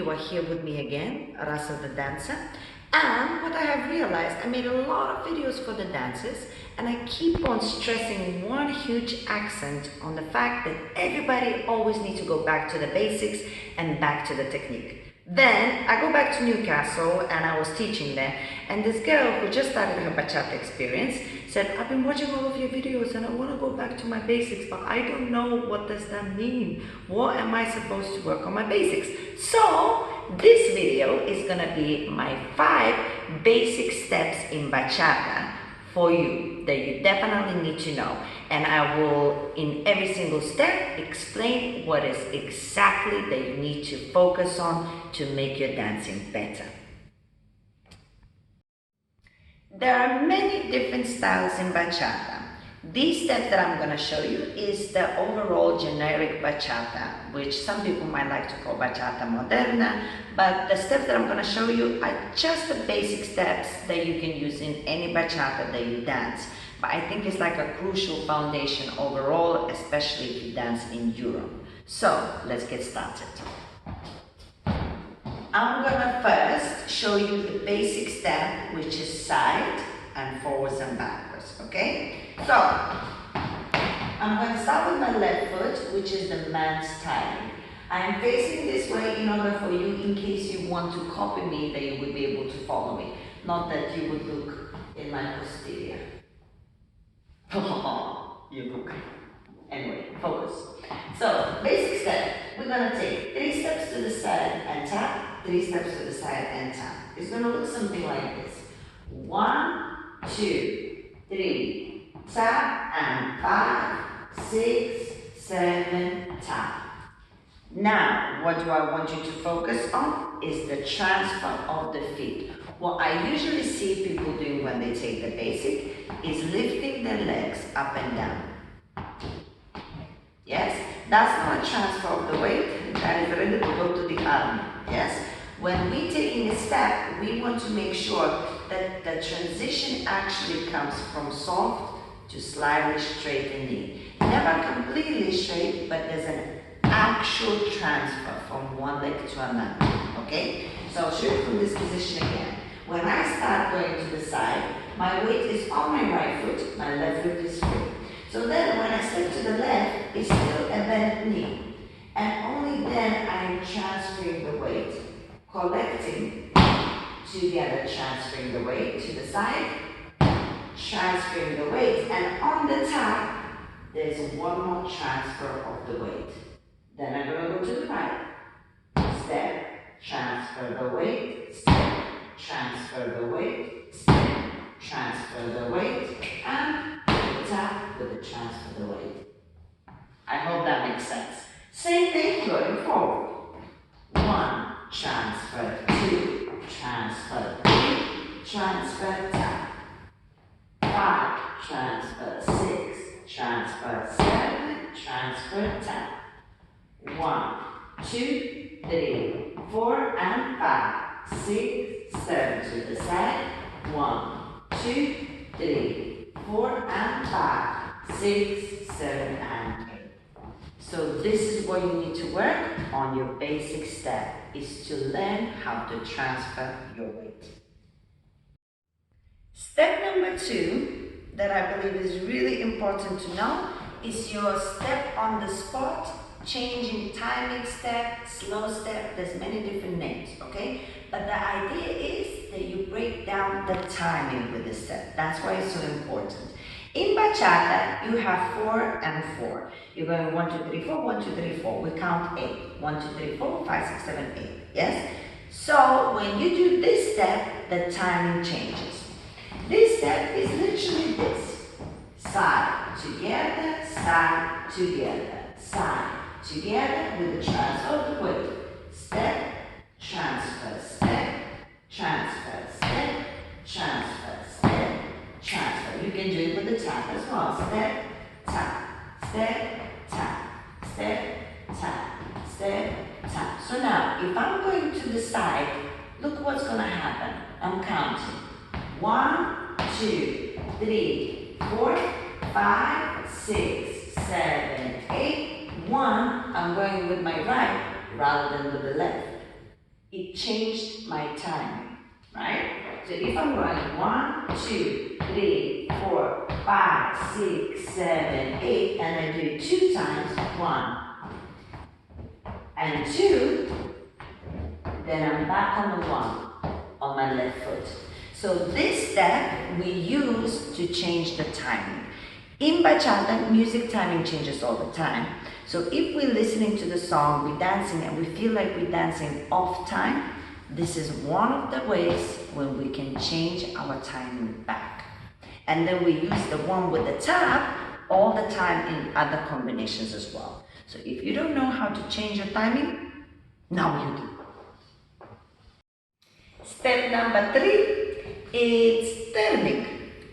you are here with me again, Rasa the dancer. And what I have realized, I made a lot of videos for the dancers, and I keep on stressing one huge accent on the fact that everybody always needs to go back to the basics and back to the technique. Then I go back to Newcastle and I was teaching there, and this girl who just started her bachata experience said, I've been watching all of your videos and I want to go back to my basics, but I don't know what does that mean. What am I supposed to work on my basics? So this video is going to be my 5 basic steps in bachata for you that you definitely need to know, and I will in every single step explain what is exactly that you need to focus on to make your dancing better. There are many different styles in bachata. These steps that I'm going to show you is the overall generic bachata, which some people might like to call bachata moderna, but the steps that I'm going to show you are just the basic steps that you can use in any bachata that you dance. But I think it's like a crucial foundation overall, especially if you dance in Europe. So let's get started. I'm going to first show you the basic step, which is side and forwards and backwards, okay? So, I'm going to start with my left foot, which is the man's timing. I'm facing this way in order for you, in case you want to copy me, that you would be able to follow me. Not that you would look in my posterior. You look. Anyway, focus. So, basic step, we're going to take 3 steps to the side and tap, 3 steps to the side and tap. It's going to look something like this. 1, 2, 3, tap, and 5, 6, 7, tap. Now, what do I want you to focus on is the transfer of the feet. What I usually see people doing when they take the basic is lifting their legs up and down. Yes, that's not a transfer of the weight, that is ready to go to the arm. Yes, when we take in a step, we want to make sure that the transition actually comes from soft to slightly straightened knee. Never completely straight, but there's an actual transfer from one leg to another. Okay, so I'll show you from this position again. When I start going to the side, my weight is on my right foot, my left foot is free. So then when I step to the left, it's still a bent knee. And only then I'm transferring the weight, collecting together, transferring the weight to the side, transferring the weight, and on the top, there's one more transfer of the weight. Then I'm going to go to the right. Step, transfer the weight, step, transfer the weight, step, transfer the weight, and tap with the transfer the weight. I hope that makes sense. Same thing going forward. 1, transfer, 2, transfer, 3, transfer, tap. 5, transfer, 6, transfer, 7, transfer, tap. 1, 2, 3, 4, and 5, 6, 7 to the side. 1, 2, 3, 4, and 5, 6, 7, and 8. So this is what you need to work on. Your basic step is to learn how to transfer your weight. Step number 2 that I believe is really important to know is your step on the spot, changing timing step, slow step. There's many different names, okay? But the idea is that you break down the timing with the step. That's why it's so important. In bachata, you have 4 and 4. You're going 1, 2, 3, 4, 1, 2, 3, 4. We count 8. 1, 2, 3, 4, 5, 6, 7, 8. Yes? So when you do this step, the timing changes. This step is literally this. Side, together, side, together, side, together with the transfer of the weight. Step, transfer, step, transfer, step, transfer, step, transfer. You can do it with the tap as well. Step, tap, step, tap, step, tap, step, tap. So now, if I'm going to the side, look what's going to happen. I'm counting. 1, 2, 3, 4, 5, 6, 7, 8. 1, I'm going with my right rather than with the left. it changed my timing, right? So if I'm going 1, 2, 3, 4, 5, 6, 7, 8, and I do it 2 times, 1 and 2, then I'm back on the 1 on my left foot. So this step we use to change the timing. In bachata, music timing changes all the time. So if we're listening to the song, we're dancing, and we feel like we're dancing off time, this is one of the ways when we can change our timing back. And then we use the one with the tap all the time in other combinations as well. So if you don't know how to change your timing, now you do. Step number 3 is turning,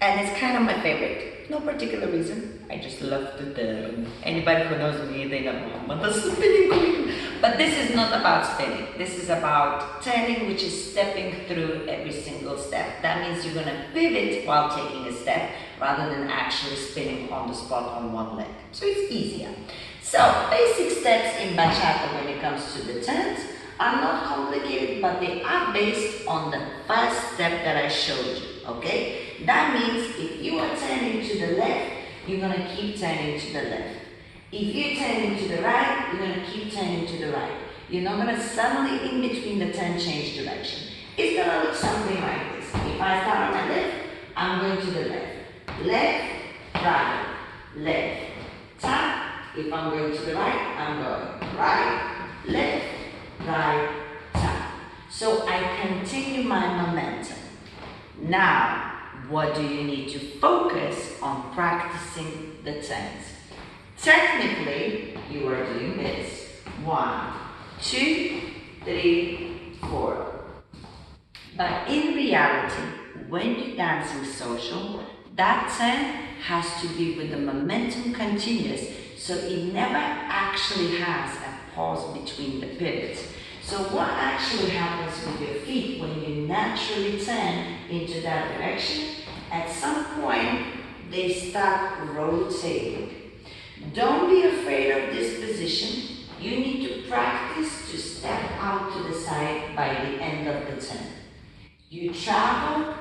and it's kind of my favorite. No particular reason, I just love to turn. Anybody who knows me, they know the spinning queen. But this is not about spinning. This is about turning, which is stepping through every single step. That means you're gonna pivot while taking a step rather than actually spinning on the spot on one leg. So it's easier. So basic steps in bachata when it comes to the turns are not complicated, but they are based on the first step that I showed you, okay? That means if you are turning to the left, you're gonna keep turning to the left. If you're turning to the right, you're gonna keep turning to the right. You're not gonna suddenly in between the turn change direction. It's gonna look something like this. If I start on my left, I'm going to the left. Left, right, left, tap. If I'm going to the right, I'm going right, left, right, tap. So I continue my momentum. Now, what do you need to focus on practicing the turns? Technically, you are doing this. 1, 2, 3, 4. But in reality, when you're dancing social, that turn has to be with the momentum continuous, so it never actually has a pause between the pivots. So what actually happens with your feet when you naturally turn into that direction? At some point, they start rotating. Don't be afraid of this position. You need to practice to step out to the side by the end of the turn. You travel,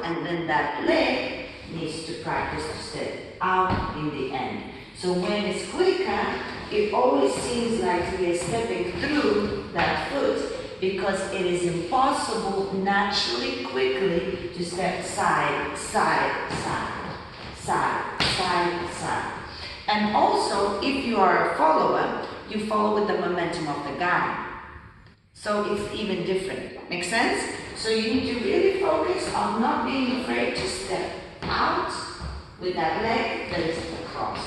and then that leg needs to practice to step out in the end. So when it's quicker, it always seems like we are stepping through that foot because it is impossible naturally, quickly to step side, side, side, side, side, side. And also, if you are a follower, you follow with the momentum of the guy. So it's even different. Make sense? So you need to really focus on not being afraid to step out with that leg that is across.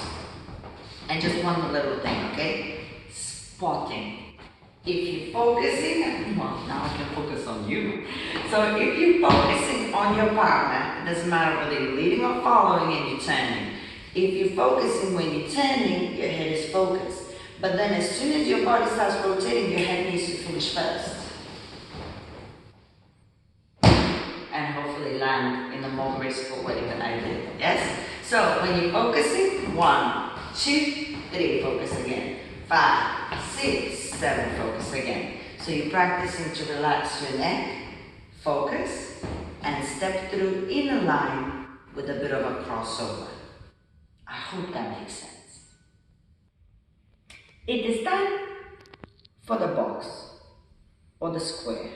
And just one little thing, okay? Spotting. If you're focusing, well, now I can focus on you. So if you're focusing on your partner, it doesn't matter whether you're leading or following and you're turning. If you're focusing when you're turning, your head is focused. But then as soon as your body starts rotating, your head needs to finish first. And hopefully land in a more graceful way than I did, yes? So when you're focusing, 1, 2, 3, focus again. 5, 6, 7, focus again. So you're practicing to relax your neck, focus, and step through in a line with a bit of a crossover. I hope that makes sense. It is time for the box or the square.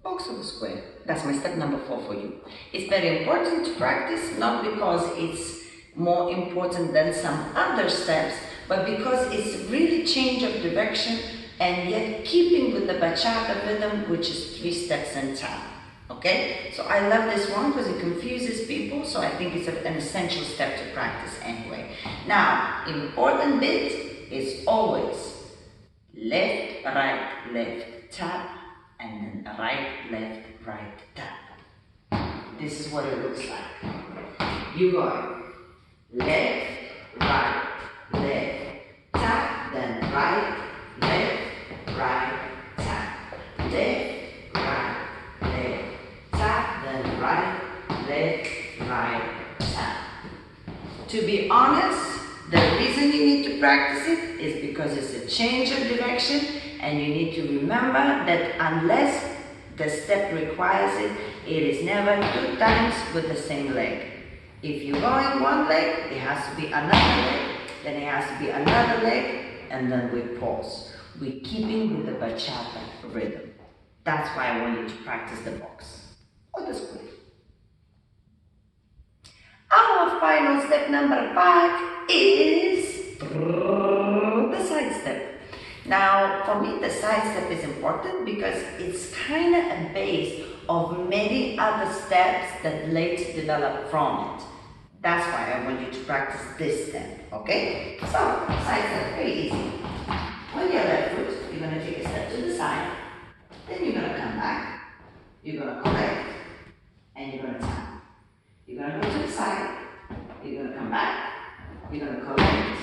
Box or the square. That's my step number 4 for you. It's very important to practice, not because it's more important than some other steps, but because it's really change of direction and yet keeping with the bachata rhythm, which is 3 steps in time. Okay? So I love this one because it confuses people, so I think it's an essential step to practice anyway. Now, important bit is always left, right, left, tap, and then right, left, right, tap. This is what it looks like. You go left, right, left, tap, then right, left, tap, left, right, left, tap, then right, left, tap. To be honest, the reason you need to practice it is because it's a change of direction And you need to remember that unless the step requires it, it is never 2 times with the same leg. If you're going one leg, it has to be another leg, then it has to be another leg, and then we pause. We're keeping with the bachata rhythm. That's why I want you to practice the box or the square. Our final step number 5 is the side step. Now, for me, the side step is important because it's kind of a base of many other steps that later develop from it. That's why I want you to practice this step, okay? So, side step, very easy. On your left foot, you're going to take a step to the side, then you're going to come back, you're going to collect, and you're going to tap. You're going to go to the side, you're going to come back, you're going to collect,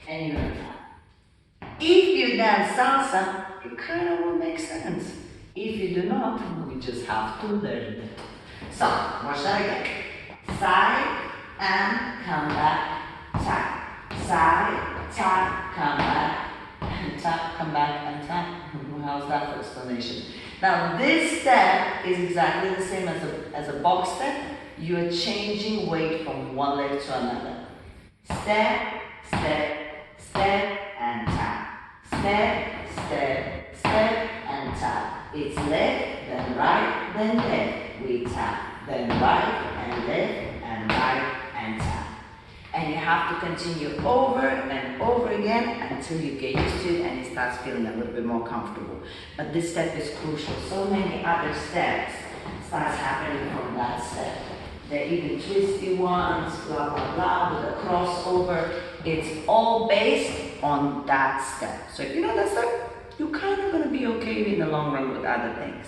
and you're going to tap. If you dance salsa, it kind of will make sense. If you do not, we just have to learn it. So, watch that again. Side and come back, tap. Side, tap, come back, and tap, come back, and tap. How's that for explanation? Now, this step is exactly the same as a box step. You are changing weight from one leg to another. Step, step, step, and tap. Step, step, step, and tap. It's left, then right, then left. We tap. Then right, and left, and right, and tap. And you have to continue over and over again until you get used to it and it starts feeling a little bit more comfortable. But this step is crucial. So many other steps starts happening from that step. There are even twisty ones, blah, blah, blah, with a crossover. It's all based on that step. So if you know that step, you're kind of going to be okay in the long run with other things.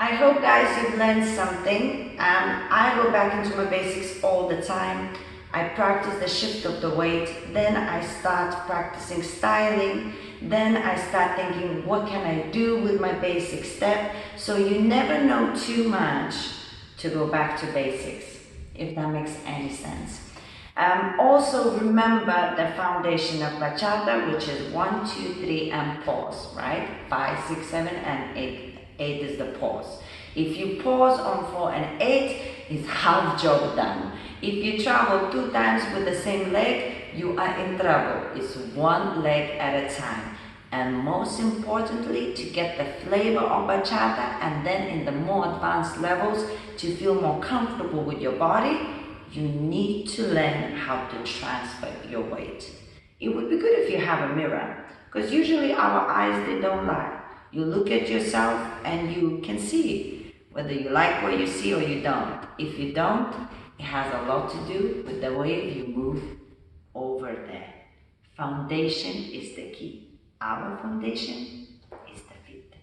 I hope, guys, you've learned something. I go back into my basics all the time. I practice the shift of the weight. Then I start practicing styling. Then I start thinking, what can I do with my basic step? So you never know too much to go back to basics, if that makes any sense. Also remember the foundation of bachata, which is 1, 2, 3 and pause, right? 5, 6, 7 and 8. 8 is the pause. If you pause on 4 and 8, it's half job done. If you travel 2 times with the same leg, you are in trouble. It's one leg at a time. And most importantly, to get the flavor of bachata and then in the more advanced levels, to feel more comfortable with your body, you need to learn how to transfer your weight. It would be good if you have a mirror, because usually our eyes, they don't lie. You look at yourself and you can see whether you like what you see or you don't. If you don't, it has a lot to do with the way you move over there. Foundation is the key. Our foundation is the feet.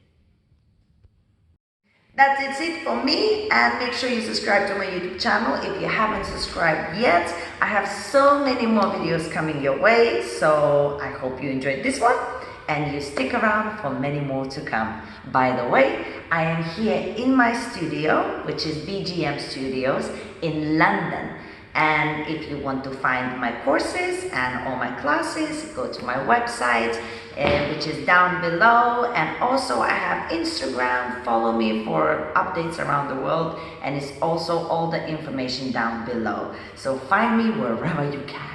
That's it for me, and make sure you subscribe to my YouTube channel if you haven't subscribed yet. I have so many more videos coming your way, so I hope you enjoyed this one and you stick around for many more to come. By the way, I am here in my studio, which is BGM Studios in London. And if you want to find my courses and all my classes, go to my website, which is down below. And also I have Instagram. Follow me for updates around the world. And it's also all the information down below. So find me wherever you can.